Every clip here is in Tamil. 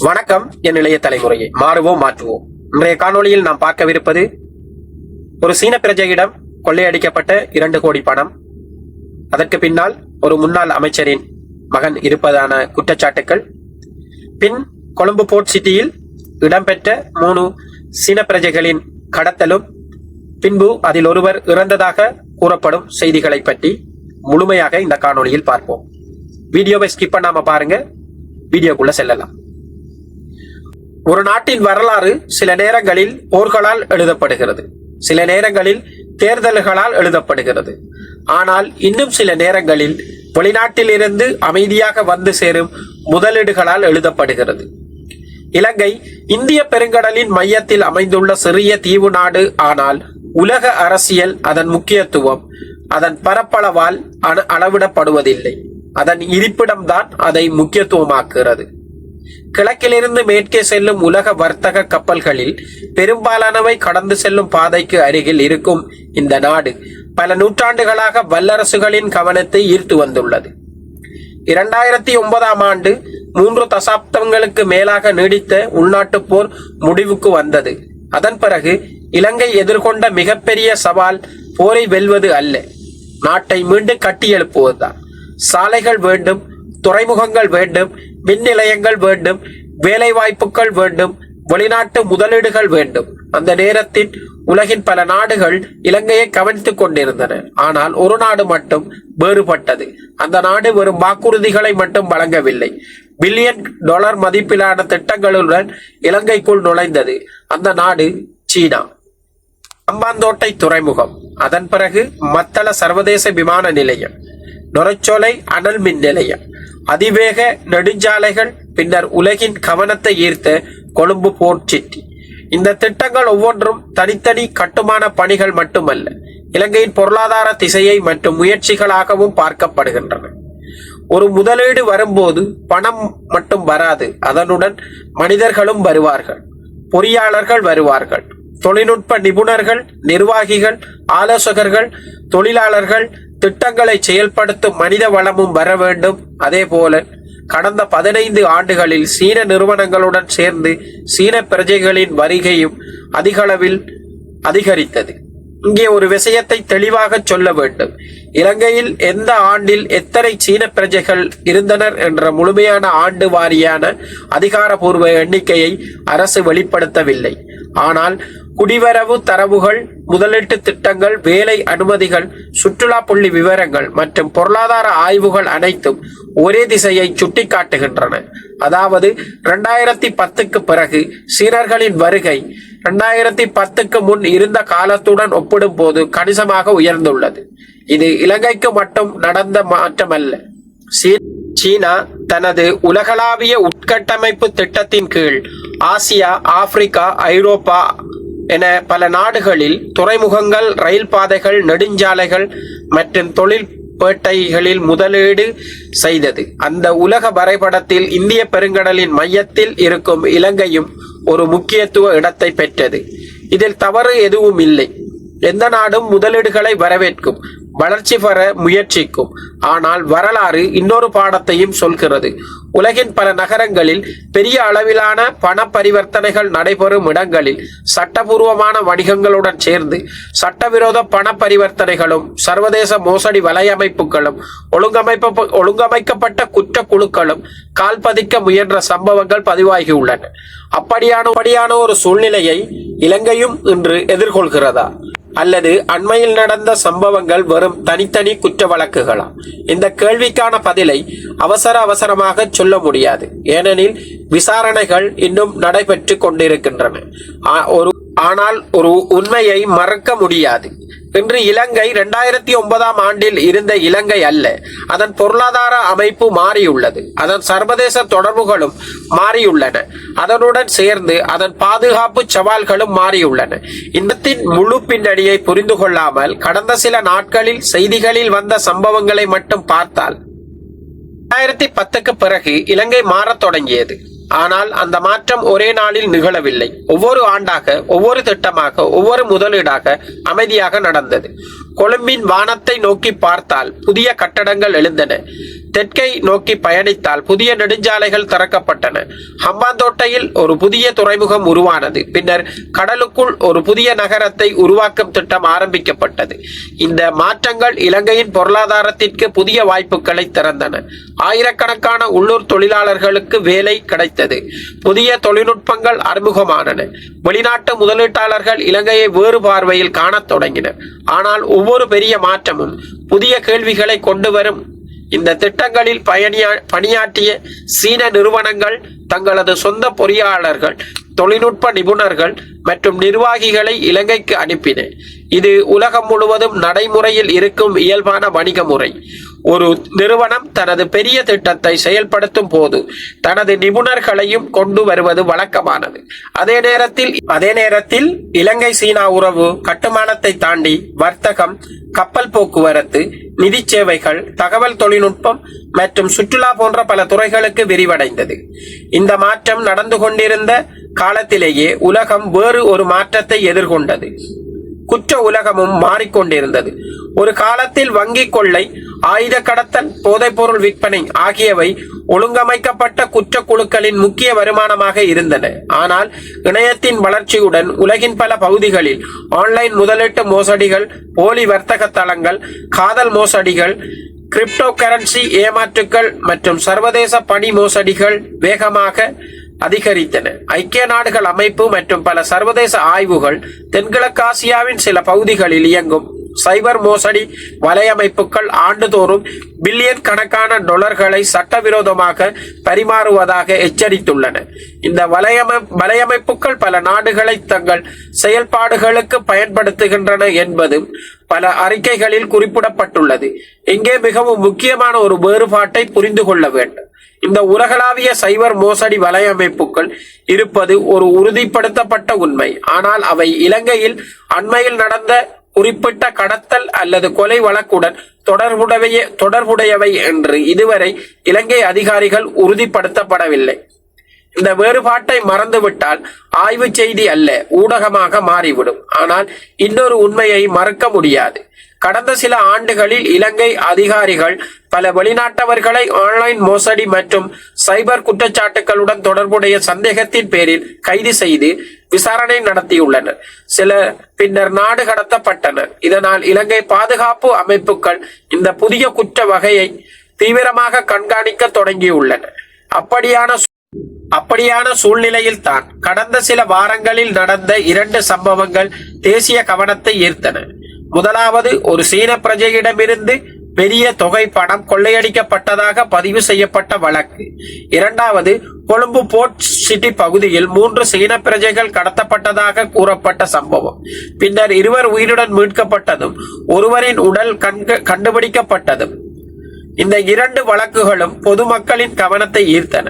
வணக்கம் என் இளைய தலைமுறையை மாறுவோம் மாற்றுவோம். இன்றைய காணொளியில் நாம் பார்க்கவிருப்பது ஒரு சீன பிரஜையிடம் கொள்ளையடிக்கப்பட்ட 2 கோடி பணம், அதற்கு பின்னால் ஒரு முன்னாள் அமைச்சரின் மகன் இருப்பதான குற்றச்சாட்டுக்கள், பின் கொழும்பு போர்ட் சிட்டியில் இடம்பெற்ற 3 சீன பிரஜைகளின் கடத்தலும், பின்பு அதில் ஒருவர் இறந்ததாக கூறப்படும் செய்திகளை பற்றி முழுமையாக இந்த காணொளியில் பார்ப்போம். வீடியோவை ஸ்கிப் பண்ணாம பாருங்க, வீடியோக்குள்ள செல்லலாம். ஒரு நாட்டின் வரலாறு சில நேரங்களில் போர்களால் எழுதப்படுகிறது, சில நேரங்களில் தேர்தல்களால் எழுதப்படுகிறது. ஆனால் இன்னும் சில நேரங்களில் வெளிநாட்டில் இருந்து அமைதியாக வந்து சேரும் முதலீடுகளால் எழுதப்படுகிறது. இலங்கை இந்திய பெருங்கடலின் மையத்தில் அமைந்துள்ள சிறிய தீவு நாடு. ஆனால் உலக அரசியல் அதன் முக்கியத்துவம் அதன் பரப்பளவால் அளவிடப்படுவதில்லை. அதன் இருப்பிடம்தான் அதை முக்கியத்துவமாக்குகிறது. கிழக்கிலிருந்து மேற்கே செல்லும் உலக வர்த்தக கப்பல்களில் பெரும்பாலானவை கடந்து செல்லும் பாதைக்கு அருகில் இருக்கும் இந்த நாடு பல நூற்றாண்டுகளாக வல்லரசுகளின் கவனத்தை ஈர்த்து வந்துள்ளது. 2009ஆம் ஆண்டு 3 தசாப்தங்களுக்கு மேலாக நீடித்த உள்நாட்டு போர் முடிவுக்கு வந்தது. அதன் பிறகு இலங்கை எதிர்கொண்ட மிகப்பெரிய சவால் போரை வெல்வது அல்ல, நாட்டை மீண்டும் கட்டியெழுப்புவதுதான். சாலைகள் வேண்டும், துறைமுகங்கள் வேண்டும், மின் நிலையங்கள் வேண்டும், வேலை வாய்ப்புகள் வேண்டும், வெளிநாட்டு முதலீடுகள் வேண்டும். அந்த நேரத்தில் உலகின் பல நாடுகள் இலங்கையை கவனித்துக் கொண்டிருந்தன. ஆனால் ஒரு நாடு மட்டும் வேறுபட்டது. அந்த நாடு வெறும் வாக்குறுதிகளை மட்டும் வழங்கவில்லை, $பில்லியன் மதிப்பிலான திட்டங்களுடன் இலங்கைக்குள் நுழைந்தது. அந்த நாடு சீனா. அம்பாந்தோட்டை துறைமுகம், அதன் பிறகு மத்தள சர்வதேச விமான நிலையம், நொரச்சோலை அனல் மின் நிலையம், அதிவேக நெடுஞ்சாலைகள், பின்னர் உலகின் கவனத்தை ஈர்த்த கொழும்பு போர்ட் சிட்டி. இந்த திட்டங்கள் ஒவ்வொன்றும் தனித்தனி கட்டுமான பணிகள் மட்டுமல்ல, இலங்கையின் பொருளாதார திசையை மற்றும் முயற்சிகளாகவும் பார்க்கப்படுகின்றன. ஒரு முதலீடு வரும்போது பணம் மட்டும் வராது, அதனுடன் மனிதர்களும் வருவார்கள். பொறியாளர்கள் வருவார்கள், தொழில்நுட்ப நிபுணர்கள், நிர்வாகிகள், ஆலோசகர்கள், தொழிலாளர்கள், திட்டங்களை செயல்படுத்தும் மனித வளமும் வர வேண்டும். அதே போல கடந்த 15 ஆண்டுகளில் சீன நிறுவனங்களுடன் சேர்ந்து சீன பிரஜைகளின் வருகையும் அதிகளவில் அதிகரித்தது. இங்கே ஒரு விஷயத்தை தெளிவாக சொல்ல வேண்டும். இலங்கையில் எந்த ஆண்டில் எத்தனை சீன பிரஜைகள் இருந்தனர் என்ற முழுமையான ஆண்டு வாரியான அதிகாரப்பூர்வ எண்ணிக்கையை அரசு வெளிப்படுத்தவில்லை. ஆனால் குடிவரவு தரவுகள், முதலீட்டு திட்டங்கள், வேலை அனுமதிகள், சுற்றுலா புள்ளி விவரங்கள் மற்றும் பொருளாதார ஆய்வுகள் அனைத்தும் ஒரே திசையை சுட்டிக்காட்டுகின்றன. அதாவது 2010க்கு பிறகு சீனர்களின் வருகை 2010க்கு முன் இருந்த காலத்துடன் ஒப்பிடும் போது கணிசமாக உயர்ந்துள்ளது. இது இலங்கைக்கு மட்டும் நடந்த மாற்றமல்ல. சீனா தனது உலகளாவிய உட்கட்டமைப்பு திட்டத்தின் கீழ் ஆசியா, ஆப்பிரிக்கா, ஐரோப்பா என பல நாடுகளில் துறைமுகங்கள், ரயில் பாதைகள், நெடுஞ்சாலைகள் மற்றும் தொழிற்பேட்டைகளில் முதலீடு செய்தது. அந்த உலக வரைபடத்தில் இந்திய பெருங்கடலின் மையத்தில் இருக்கும் இலங்கையும் ஒரு முக்கியத்துவ இடத்தை பெற்றது. இதில் தவறு எதுவும் இல்லை. எந்த நாடும் முதலீடுகளை வரவேற்கும், வளர்ச்சி பெற முயற்சிக்கும். ஆனால் வரலாறு இன்னொரு பாடத்தையும் சொல்கிறது. உலகின் பல நகரங்களில் பெரிய அளவிலான பண பரிவர்த்தனைகள் நடைபெறும் இடங்களில் சட்டபூர்வமான வணிகங்களுடன் சேர்ந்து சட்டவிரோத பண பரிவர்த்தனைகளும் சர்வதேச மோசடி வலையமைப்புகளும் ஒழுங்கமைக்கப்பட்ட குற்ற குழுக்களும் கால்பதிக்க முயன்ற சம்பவங்கள் பதிவாகியுள்ளன. அப்படியான ஒரு சூழ்நிலையை இலங்கையும் இன்று எதிர்கொள்கிறதா, அல்லது அண்மையில் நடந்த சம்பவங்கள் வெறும் தனித்தனி குற்ற வழக்குகளா? இந்த கேள்விக்கான பதிலை அவசரமாக சொல்ல முடியாது. ஏனெனில் விசாரணைகள் இன்னும் நடைபெற்று கொண்டிருக்கின்றன. ஆனால் ஒரு உண்மையை மறக்க முடியாது. இன்று இலங்கை 2009ஆம் ஆண்டில் இருந்த இலங்கை அல்ல. அதன் பொருளாதார அமைப்பு மாறியுள்ளது, அதன் சர்வதேச தொடர்புகளும் மாறியுள்ளன, அதனுடன் சேர்ந்து அதன் பாதுகாப்பு சவால்களும் மாறியுள்ளன. இன்னத்தின் முழு பின்னணியை புரிந்து கொள்ளாமல் கடந்த சில நாட்களில் செய்திகளில் வந்த சம்பவங்களை மட்டும் பார்த்தால் 2010க்கு பிறகு இலங்கை மாறத் தொடங்கியது. ஆனால் அந்த மாற்றம் ஒரே நாளில் நிகழவில்லை. ஒவ்வொரு ஆண்டாக, ஒவ்வொரு திட்டமாக, ஒவ்வொரு முதலீடாக அமைதியாக நடந்தது. கொழும்பின் வானத்தை நோக்கி பார்த்தால் புதிய கட்டடங்கள் எழுந்தன, தெற்கை நோக்கி பயணித்தால் புதிய நெடுஞ்சாலைகள் திறக்கப்பட்டன. ஹம்பாந்தோட்டையில் ஒரு புதிய துறைமுகம் உருவானது. பின்னர் கடலுக்குள் ஒரு புதிய நகரத்தை உருவாக்கும் திட்டம் ஆரம்பிக்கப்பட்டது. இந்த மாற்றங்கள் இலங்கையின் பொருளாதாரத்திற்கு புதிய வாய்ப்புகளை திறந்தன. ஆயிரக்கணக்கான உள்ளூர் தொழிலாளர்களுக்கு வேலை கிடைத்தது. புதிய தொழில்நுட்பங்கள் அறிமுகமானன. வெளிநாட்டு முதலீட்டாளர்கள் இலங்கையை வேறு பார்வையில் காணத் தொடங்கினர். ஆனால் ஒவ்வொரு பெரிய மாற்றமும் புதிய கேள்விகளை கொண்டு வரும். இந்த திட்டங்களில் பணியாற்றிய சீன நிறுவனங்கள் தங்களது சொந்த பொறியாளர்கள், தொழில்நுட்ப நிபுணர்கள் மற்றும் நிர்வாகிகளை இலங்கைக்கு அனுப்பின. இது உலகம் முழுவதும் நடைமுறையில் இருக்கும் இயல்பான வணிக முறை. ஒரு நிறுவனம் தனது பெரிய திட்டத்தை செயல்படுத்தும் போது தனது நிபுணர்களையும் கொண்டு வருவது வழக்கமானது. அதே நேரத்தில் இலங்கை சீனா உறவு கட்டுமானத்தை தாண்டி வர்த்தகம், கப்பல் போக்குவரத்து, நிதி சேவைகள், தகவல் தொழில்நுட்பம் மற்றும் சுற்றுலா போன்ற பல துறைகளுக்கு விரிவடைந்தது. இந்த மாற்றம் நடந்து கொண்டிருந்த காலத்திலேயே உலகம் வேறு ஒரு மாற்றத்தை எதிர்கொண்டது. குற்ற உலகமும் மாறிக்கொண்டிருந்தது. ஒரு காலத்தில் வங்கி கொள்ளை, ஆயுத கடத்தல், போதைப்பொருள் விற்பனை ஆகியவை ஒழுங்கமைக்கப்பட்ட குற்ற குழுக்களின் முக்கிய வருமானமாக இருந்தன. ஆனால் இணையத்தின் வளர்ச்சியுடன் உலகின் பல பகுதிகளில் ஆன்லைன் முதலீட்டு மோசடிகள், போலி வர்த்தக தளங்கள், காதல் மோசடிகள், கிரிப்டோ கரன்சி ஏமாற்றுகள் மற்றும் சர்வதேச பணி மோசடிகள் வேகமாக அதிகரித்தன. ஐக்கிய நாடுகள் அமைப்பு மற்றும் பல சர்வதேச ஆய்வுகள் தென்கிழக்காசியாவின் சில பகுதிகளில் இயங்கும் சைபர் மோசடி வலையமைப்புகள் ஆண்டுதோறும் பில்லியன் கணக்கான டாலர்களை சட்டவிரோதமாக பரிமாறுவதாக எச்சரித்துள்ளன. இந்த வலையமைப்புகள் பல நாடுகளை தங்கள் செயல்பாடுகளுக்கு பயன்படுத்துகின்றன என்பதும் பல அறிக்கைகளில் குறிப்பிடப்பட்டுள்ளது. இங்கே மிகவும் முக்கியமான ஒரு வேறுபாட்டை புரிந்து கொள்ள வேண்டும். இந்த உலகளாவிய சைபர் மோசடி வலையமைப்புகள் இருப்பது ஒரு உறுதிப்படுத்தப்பட்ட உண்மை. ஆனால் அவை இலங்கையில் அண்மையில் நடந்த குறிப்பிட்ட கடத்தல் அல்லது கொலை வழக்குடன் தொடர்புடையவை என்று இதுவரை இலங்கை அதிகாரிகள் உறுதிப்படுத்தப்படவில்லை. இந்த வேறுபாட்டை மறந்துவிட்டால் ஆய்வு செய்தி அல்ல, ஊடகமாக மாறிவிடும். ஆனால் இன்னொரு உண்மையை மறுக்க முடியாது. கடந்த சில ஆண்டுகளில் இலங்கை அதிகாரிகள் பல வெளிநாட்டவர்களை ஆன்லைன் மோசடி மற்றும் சைபர் குற்றச்சாட்டுகளுடன் தொடர்புடைய சந்தேகத்தின் பேரில் கைது செய்து விசாரணை நடத்தியுள்ளனர். சிலர் பின்னர் நாடு கடத்தப்பட்டனர். இதனால் இலங்கை பாதுகாப்பு அமைப்புகள் இந்த புதிய குற்ற வகையை தீவிரமாக கண்காணிக்க தொடங்கியுள்ளன. அப்படியான சூழ்நிலையில் தான் கடந்த சில வாரங்களில் நடந்த 2 சம்பவங்கள் தேசிய கவனத்தை ஈர்த்தன. முதலாவது, ஒரு சீன பிரஜையிடமிருந்து பெரிய தொகை பணம் கொள்ளையடிக்கப்பட்டதாக பதிவு செய்யப்பட்ட வழக்கு. இரண்டாவது, கொழும்பு போர்ட் சிட்டி பகுதியில் 3 சீன பிரஜைகள் கடத்தப்பட்டதாக கூறப்பட்ட சம்பவம். பின்னர் 2 உயிருடன் மீட்கப்பட்டதும் ஒருவரின் உடல் கண்டுபிடிக்கப்பட்டதும். இந்த 2 வழக்குகளும் பொதுமக்களின் கவனத்தை ஈர்த்தன.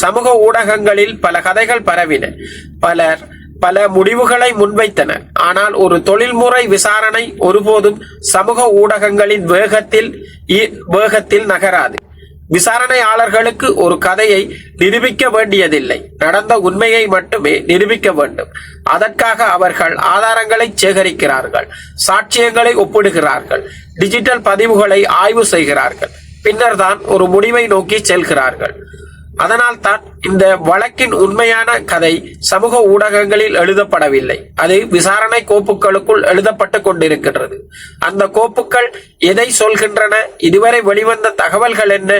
சமூக ஊடகங்களில் பல கதைகள் பரவின. பல முடிவுகளை முன்வைத்தனர். ஆனால் ஒரு தொழில்முறை விசாரணை ஒருபோதும் சமூக ஊடகங்களின் வேகத்தில் நகராது. விசாரணையாளர்களுக்கு ஒரு கதையை நிரூபிக்க வேண்டியதில்லை, நடந்த உண்மையை மட்டுமே நிரூபிக்க வேண்டும். அதற்காக அவர்கள் ஆதாரங்களை சேகரிக்கிறார்கள், சாட்சியங்களை ஒப்பிடுகிறார்கள், டிஜிட்டல் பதிவுகளை ஆய்வு செய்கிறார்கள், பின்னர் தான் ஒரு முடிவை நோக்கி செல்கிறார்கள். அதனால் தான் இந்த வழக்கின் உண்மையான கதை சமூக ஊடகங்களில் எழுதப்படவில்லை. அது விசாரணை கோப்புகளுக்குள் எழுதப்பட்டு கொண்டிருக்கின்றது. அந்த கோப்புகள் எதை சொல்கின்றன? இதுவரை வெளிவந்த தகவல்கள் என்ன?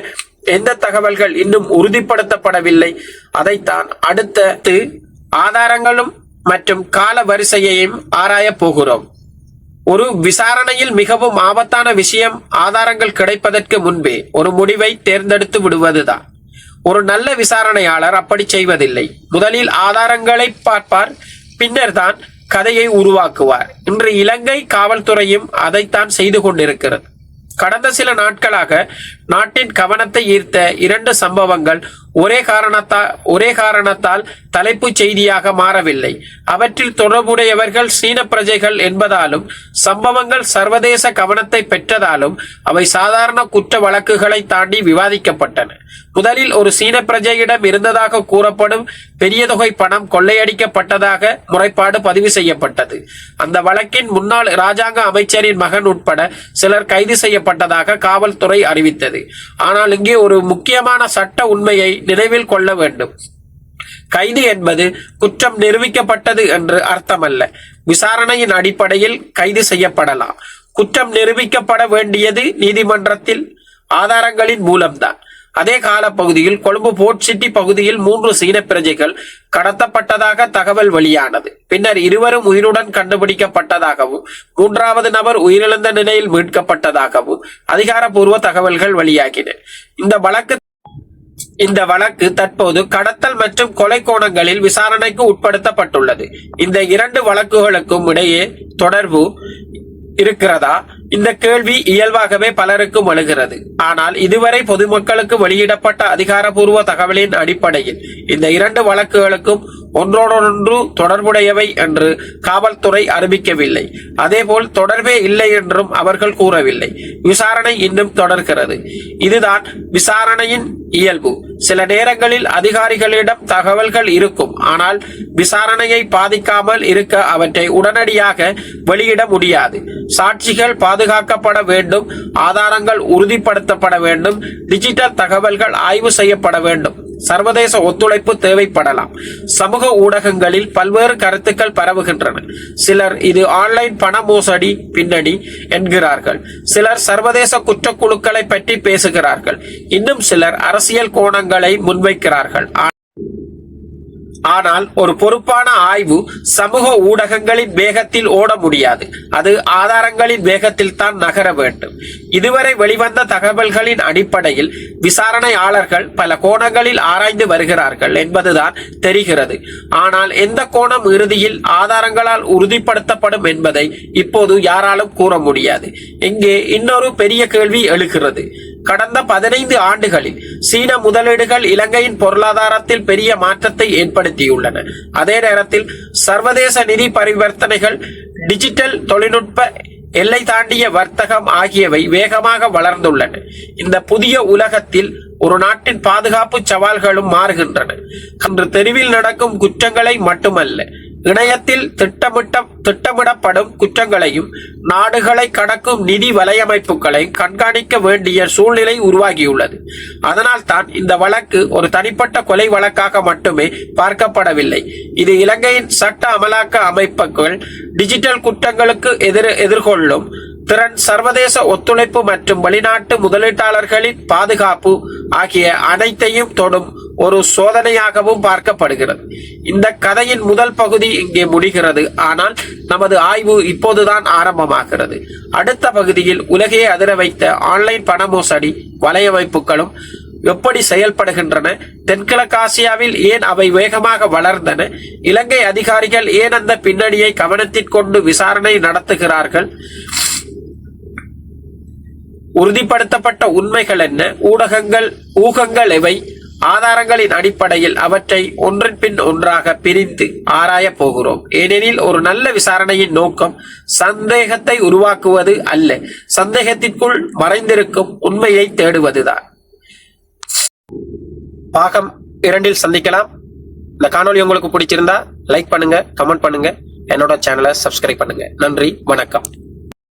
எந்த தகவல்கள் இன்னும் உறுதிப்படுத்தப்படவில்லை? அதைத்தான் அடுத்து ஆதாரங்களும் மற்றும் கால வரிசையையும் ஆராயப் போகிறோம். ஒரு விசாரணையில் மிகவும் ஆபத்தான விஷயம் ஆதாரங்கள் கிடைப்பதற்கு முன்பே ஒரு முடிவை தேர்ந்தெடுத்து விடுவதுதான். ஒரு நல்ல விசாரணையாளர் அப்படி செய்வதில்லை. முதலில் ஆதாரங்களை பார்ப்பார், பின்னர் தான் கதையை உருவாக்குவார். இன்று இலங்கை காவல்துறையும் அதைத்தான் செய்து கொண்டிருக்கிறது. கடந்த சில நாட்களாக நாட்டின் கவனத்தை ஈர்த்த 2 சம்பவங்கள் ஒரே காரணத்தால் தலைப்புச் செய்தியாக மாறவில்லை. அவற்றில் தொடர்புடையவர்கள் சீன பிரஜைகள் என்பதாலும் சம்பவங்கள் சர்வதேச கவனத்தை பெற்றதாலும் அவை சாதாரண குற்ற வழக்குகளை தாண்டி விவாதிக்கப்பட்டன. முதலில் ஒரு சீன பிரஜையிடம் இருந்ததாக கூறப்படும் பெரிய தொகை பணம் கொள்ளையடிக்கப்பட்டதாக முறைப்பாடு பதிவு செய்யப்பட்டது. அந்த வழக்கின் முன்னாள் இராஜாங்க அமைச்சரின் மகன் உட்பட சிலர் கைது செய்யப்பட்டதாக காவல்துறை அறிவித்தது. ஆனால் இங்கே ஒரு முக்கியமான சட்ட உண்மையை நினைவில் கொள்ள வேண்டும். கைது என்பது குற்றம் நிரூபிக்கப்பட்டது என்று அர்த்தமல்ல. விசாரணையின் அடிப்படையில் கைது செய்யப்படலாம். குற்றம் நிரூபிக்கப்பட வேண்டியது நீதிமன்றத்தில் ஆதாரங்களின் மூலம்தான். அதே காலப்பகுதியில் கொழும்பு போர்ட் சிட்டி பகுதியில் 3 சீன பிரஜைகள் கடத்தப்பட்டதாக தகவல் வெளியானது. பின்னர் இருவரும் உயிருடன் கண்டுபிடிக்கப்பட்டதாகவும் 3வது நபர் உயிரிழந்த நிலையில் மீட்கப்பட்டதாகவும் அதிகாரப்பூர்வ தகவல்கள் வெளியாகின. இந்த வழக்கு தற்போது கடத்தல் மற்றும் கொலை கோணங்களில் விசாரணைக்கு உட்படுத்தப்பட்டுள்ளது. இந்த 2 வழக்குகளுக்கும் இடையே தொடர்பு இருக்கிறதா? இந்த கேள்வி இயல்பாகவே பலருக்கும் எழுகிறது. ஆனால் இதுவரை பொதுமக்களுக்கு வெளியிடப்பட்ட அதிகாரப்பூர்வ தகவலின் அடிப்படையில் இந்த 2 வழக்குகளுக்கும் ஒன்றோடொன்று தொடர்புடையவை என்று காவல்துறை அறிவிக்கவில்லை. அதேபோல் தொடர்பே இல்லை என்றும் அவர்கள் கூறவில்லை. விசாரணை இன்னும் தொடர்கிறது. இதுதான் விசாரணையின் இயல்பு. சில நேரங்களில் அதிகாரிகளிடம் தகவல்கள் இருக்கும், ஆனால் விசாரணையை பாதிக்காமல் இருக்க அவற்றை உடனடியாக வெளியிட முடியாது. சாட்சிகள் பாதுகாக்கப்பட வேண்டும், ஆதாரங்கள் உறுதிப்படுத்தப்பட வேண்டும், டிஜிட்டல் தகவல்கள் ஆய்வு செய்யப்பட வேண்டும். சர்வதேச ஒத்துழைப்பு தேவைப்படலாம். சமூக ஊடகங்களில் பல்வேறு கருத்துக்கள் பரவுகின்றன. சிலர் இது ஆன்லைன் பண மோசடி பின்னணி என்கிறார்கள். சிலர் சர்வதேச குற்றக்குழுக்களை பற்றி பேசுகிறார்கள். இன்னும் சிலர் அரசியல் கோணங்களை முன்வைக்கிறார்கள். ஆனால் ஒரு பொறுப்பான ஆய்வு சமூக ஊடகங்களின் வேகத்தில் ஓட முடியாது. அது ஆதாரங்களின் வேகத்தில் தான் நகர வேண்டும். இதுவரை வெளிவந்த தகவல்களின் அடிப்படையில் விசாரணையாளர்கள் பல கோணங்களில் ஆராய்ந்து வருகிறார்கள் என்பதுதான் தெரிகிறது. ஆனால் எந்த கோணம் இறுதியில் ஆதாரங்களால் உறுதிப்படுத்தப்படும் என்பதை இப்போது யாராலும் கூற முடியாது. இங்கே இன்னொரு பெரிய கேள்வி எழுகிறது. கடந்த 15 ஆண்டுகளில் சீன முதலீடுகள் இலங்கையின் பொருளாதாரத்தில் பெரிய மாற்றத்தை ஏற்படுத்தியுள்ளன. அதே நேரத்தில் சர்வதேச நிதி பரிவர்த்தனைகள், டிஜிட்டல் தொழில்நுட்ப, எல்லை தாண்டிய வர்த்தகம் ஆகியவை வேகமாக வளர்ந்துள்ளன. இந்த புதிய உலகத்தில் ஒரு நாட்டின் பாதுகாப்பு சவால்களும் மாறுகின்றன. இன்று தெருவில் நடக்கும் குற்றங்களை மட்டுமல்ல, இணையத்தில் திட்டமிடப்படும் குற்றங்களையும் நாடுகளை கடக்கும் நிதி வலையமைப்புகளை கண்காணிக்க வேண்டிய சூழ்நிலை உருவாகியுள்ளது. அதனால் தான் இந்த வழக்கு ஒரு தனிப்பட்ட கொலை வழக்காக மட்டுமே பார்க்கப்படவில்லை. இது இலங்கையின் சட்ட அமலாக்க அமைப்புகள் டிஜிட்டல் குற்றங்களுக்கு எதிர்கொள்ளும் திறன், சர்வதேச ஒத்துழைப்பு மற்றும் வெளிநாட்டு முதலீட்டாளர்களின் பாதுகாப்பு ஆகிய அனைத்தையும் தொடும் ஒரு சோதனையாகவும் பார்க்கப்படுகிறது. இந்த கதையின் முதல் பகுதி இங்கே முடிகிறது. ஆனால் நமது ஆய்வு இப்போதுதான் ஆரம்பமாகிறது. அடுத்த பகுதியில் உலகையே அதிர வைத்த ஆன்லைன் பண மோசடி வலையமைப்புகளும் எப்படி செயல்படுகின்றன, தென்கிழக்காசியாவில் ஏன் அவை வேகமாக வளர்ந்தன, இலங்கை அதிகாரிகள் ஏன் அந்த பின்னணியை கவனத்திற்கொண்டு விசாரணை நடத்துகிறார்கள், உறுதிப்படுத்தப்பட்ட உண்மைகள் என்ன, ஊகங்கள் எவை, ஆதாரங்களின் அடிப்படையில் அவற்றை ஒன்றின் பின் ஒன்றாக பிரித்து ஆராய போகிறோம். ஏனெனில் ஒரு நல்ல விசாரணையின் நோக்கம் சந்தேகத்தை உருவாக்குவது அல்ல, சந்தேகத்திற்குள் மறைந்திருக்கும் உண்மையை தேடுவதுதான். பாகம் 2 சந்திக்கலாம். இந்த காணொளி உங்களுக்கு பிடிச்சிருந்தா லைக் பண்ணுங்க, கமெண்ட் பண்ணுங்க, என்னோட சேனலை சப்ஸ்கிரைப் பண்ணுங்க. நன்றி, வணக்கம்.